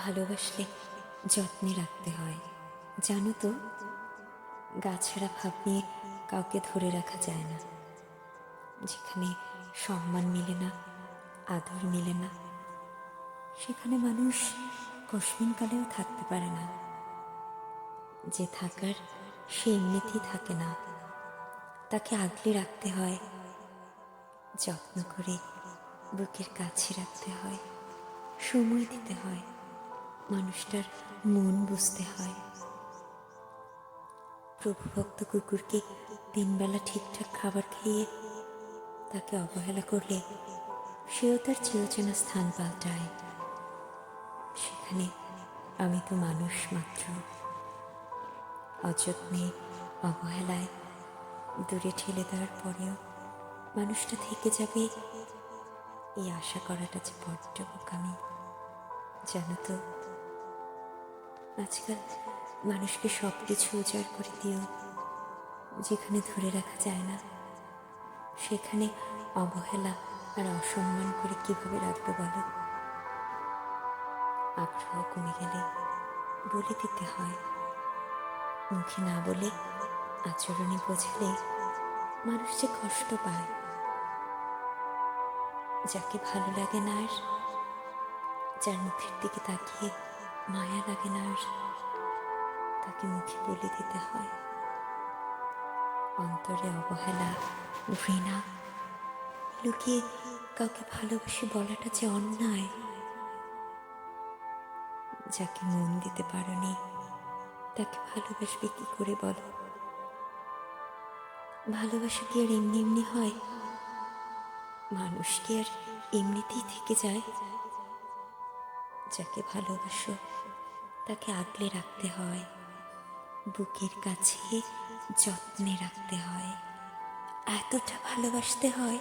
ভালোবাসলে যত্নে রাখতে হয়। জানো তো, গাছেরা ভাব নিয়ে কাউকে ধরে রাখা যায় না। যেখানে সম্মান মিলে না, আদর মিলে না, সেখানে মানুষ কস্মিনকালেও থাকতে পারে না। যে থাকার সে এমনিতেই থাকে না, তাকে আগলে রাখতে হয়, যত্ন করে বুকের কাছে রাখতে হয়, সময় দিতে হয়, মানুষটার মন বুঝতে হয়। প্রভুভক্ত কুকুরকে 3 বেলা ঠিকঠাক খাবার খাইয়ে তাকে অবহেলা করলে সেও তার চিরচেনা স্থান পাল্টায়। সেখানে আমি তো মানুষ মাত্র। অযত্নে, অবহেলায় দূরে ঠেলে দেওয়ার পরেও মানুষটা থেকে যাবে, এই আশা করাটা যে বড্ড বোকামি। জানো তো, আজকাল মানুষকে সব কিছু উজাড় করে দিও, যেখানে ধরে রাখা যায় না সেখানে অবহেলা আর অসম্মান করে কিভাবে রাখবে বলো? আগ্রহ কমে গেলে বলে দিতে হয়, মুখে না বলে আচরণে বোঝালে মানুষ যে কষ্ট পায়। যাকে ভালো লাগে না আর, যার মুখের দিকে তাকিয়ে মায়া লাগে না আর, তাকে মুখে বলে দিতে হয়। অন্তরে অবহেলা, ঘৃণা লুকিয়ে কাউকে ভালোবাসি বলাটা যে অন্যায়। যাকে মন দিতে পারোনি তাকে ভালোবাসবে কি করে বলো? ভালোবাসা কি আর এমনি এমনি হয়? মানুষ কি আর এমনিতেই থেকে যায়? যাকে ভালোবাসো তাকে আগলে রাখতে হয়, বুকের কাছে যত্নে রাখতে হয়, এতটা ভালোবাসতে হয়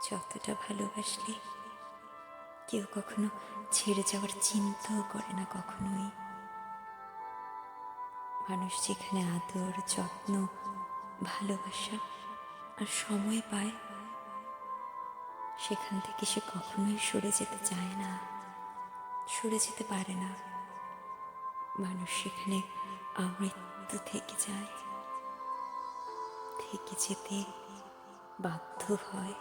যতটা ভালোবাসলে কেউ কখনো ছেড়ে যাওয়ার চিন্তাও করে না কখনোই। মানুষ যেখানে আদর, যত্ন, ভালোবাসা আর সময় পায়, সেখান থেকে সে কখনোই সরে যেতে চায় না, সরে যেতে পারে না। মানুষ সেখানে আমৃত্যু থেকে যায়, থেকে যেতে বাধ্য হয়।